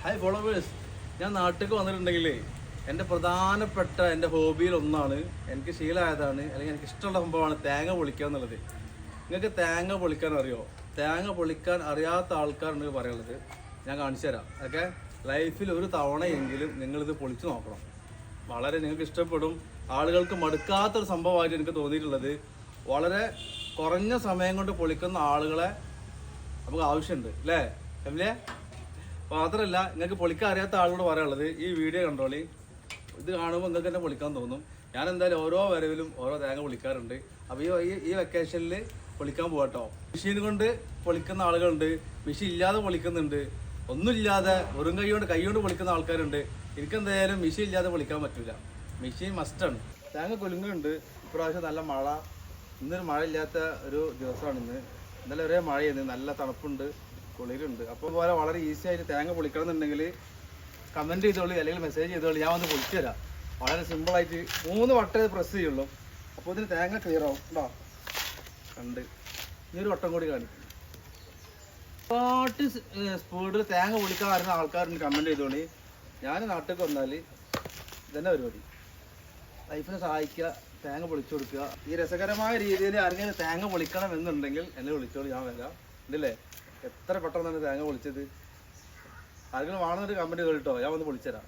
Hi followers, ഞാൻ നാട്ടിലേക്ക് വന്നിട്ടുണ്ടെങ്കിലേ എൻ്റെ പ്രധാനപ്പെട്ട എൻ്റെ ഹോബിയിൽ ഒന്നാണ്, എനിക്ക് ശീലമായതാണ്, അല്ലെങ്കിൽ എനിക്ക് ഇഷ്ടമുള്ള സംഭവമാണ് തേങ്ങ പൊളിക്കുക എന്നുള്ളത്. നിങ്ങൾക്ക് തേങ്ങ പൊളിക്കാൻ അറിയോ? തേങ്ങ പൊളിക്കാൻ അറിയാത്ത ആൾക്കാരുണ്ടെങ്കിൽ പറയുള്ളത് ഞാൻ കാണിച്ചു തരാം. ഓക്കെ, ലൈഫിൽ ഒരു തവണയെങ്കിലും നിങ്ങളിത് പൊളിച്ച് നോക്കണം. വളരെ നിങ്ങൾക്ക് ഇഷ്ടപ്പെടും. ആളുകൾക്ക് മടുക്കാത്തൊരു സംഭവമായിട്ട് എനിക്ക് തോന്നിയിട്ടുള്ളത്, വളരെ കുറഞ്ഞ സമയം കൊണ്ട് പൊളിക്കുന്ന ആളുകളെ നമുക്ക് ആവശ്യമുണ്ട് അല്ലേ എംലേ? മാത്രമല്ല, നിങ്ങൾക്ക് പൊളിക്കാൻ അറിയാത്ത ആളോട് പറയാനുള്ളത്, ഈ വീഡിയോ കണ്ടോളി. ഇത് കാണുമ്പോൾ നിങ്ങൾക്ക് തന്നെ പൊളിക്കാൻ തോന്നും. ഞാൻ എന്തായാലും ഓരോ വരവിലും ഓരോ തേങ്ങ പൊളിക്കാറുണ്ട്. അപ്പോൾ ഈ വെക്കേഷനിൽ പൊളിക്കാൻ പോകട്ടോ. മെഷീൻ കൊണ്ട് പൊളിക്കുന്ന ആളുകളുണ്ട്, മെഷീൻ ഇല്ലാതെ പൊളിക്കുന്നുണ്ട്, ഒന്നുമില്ലാതെ വെറും കൈ കൊണ്ട് പൊളിക്കുന്ന ആൾക്കാരുണ്ട്. എനിക്കെന്തായാലും മെഷീൻ ഇല്ലാതെ പൊളിക്കാൻ പറ്റില്ല, മെഷീൻ മസ്റ്റാണ്. തേങ്ങ കൊലുങ്ങുന്നുണ്ട്. ഇപ്രാവശ്യം നല്ല മഴ, ഇന്നൊരു മഴ ഇല്ലാത്ത ഒരു ദിവസമാണ് ഇന്നലെ ഒരേ മഴയാണ്, നല്ല തണുപ്പുണ്ട്, കുളിരുണ്ട്. അപ്പോൾ പോലെ വളരെ ഈസി ആയിട്ട് തേങ്ങ പൊളിക്കണം എന്നുണ്ടെങ്കിൽ കമൻറ്റ് ചെയ്തോളി, അല്ലെങ്കിൽ മെസ്സേജ് ചെയ്തോളി, ഞാൻ വന്ന് പൊളിച്ചു തരാം. വളരെ സിമ്പിളായിട്ട് 3 വട്ടം പ്രസ് ചെയ്യുള്ളൂ. അപ്പോൾ ഇതിന് തേങ്ങ ക്ലിയർ ആവും കേട്ടോ. കണ്ട് ഈ ഒരു വട്ടം കൂടി കാണിക്കും. ഒരുപാട് സ്പീഡിൽ തേങ്ങ പൊളിക്കാൻ വരുന്ന ആൾക്കാരുണ്ട്, കമൻറ്റ് ചെയ്തോളി. ഞാൻ നാട്ടിലേക്ക് വന്നാൽ ഇതന്നെ പരിപാടി. ലൈഫിനെ സഹായിക്കുക, തേങ്ങ പൊളിച്ചു കൊടുക്കുക. ഈ രസകരമായ രീതിയിൽ ആരെങ്കിലും തേങ്ങ പൊളിക്കണം എന്നുണ്ടെങ്കിൽ എന്നെ വിളിച്ചോളൂ, ഞാൻ വരാം. ഉണ്ടല്ലേ? എത്ര പെട്ടെന്നാണ് തേങ്ങ പൊളിച്ചത്. ആരെങ്കിലും വേണമെന്നൊരു കമൻറ്റ് കേട്ടോ, ഞാൻ വന്ന് പൊളിച്ചുതരാം.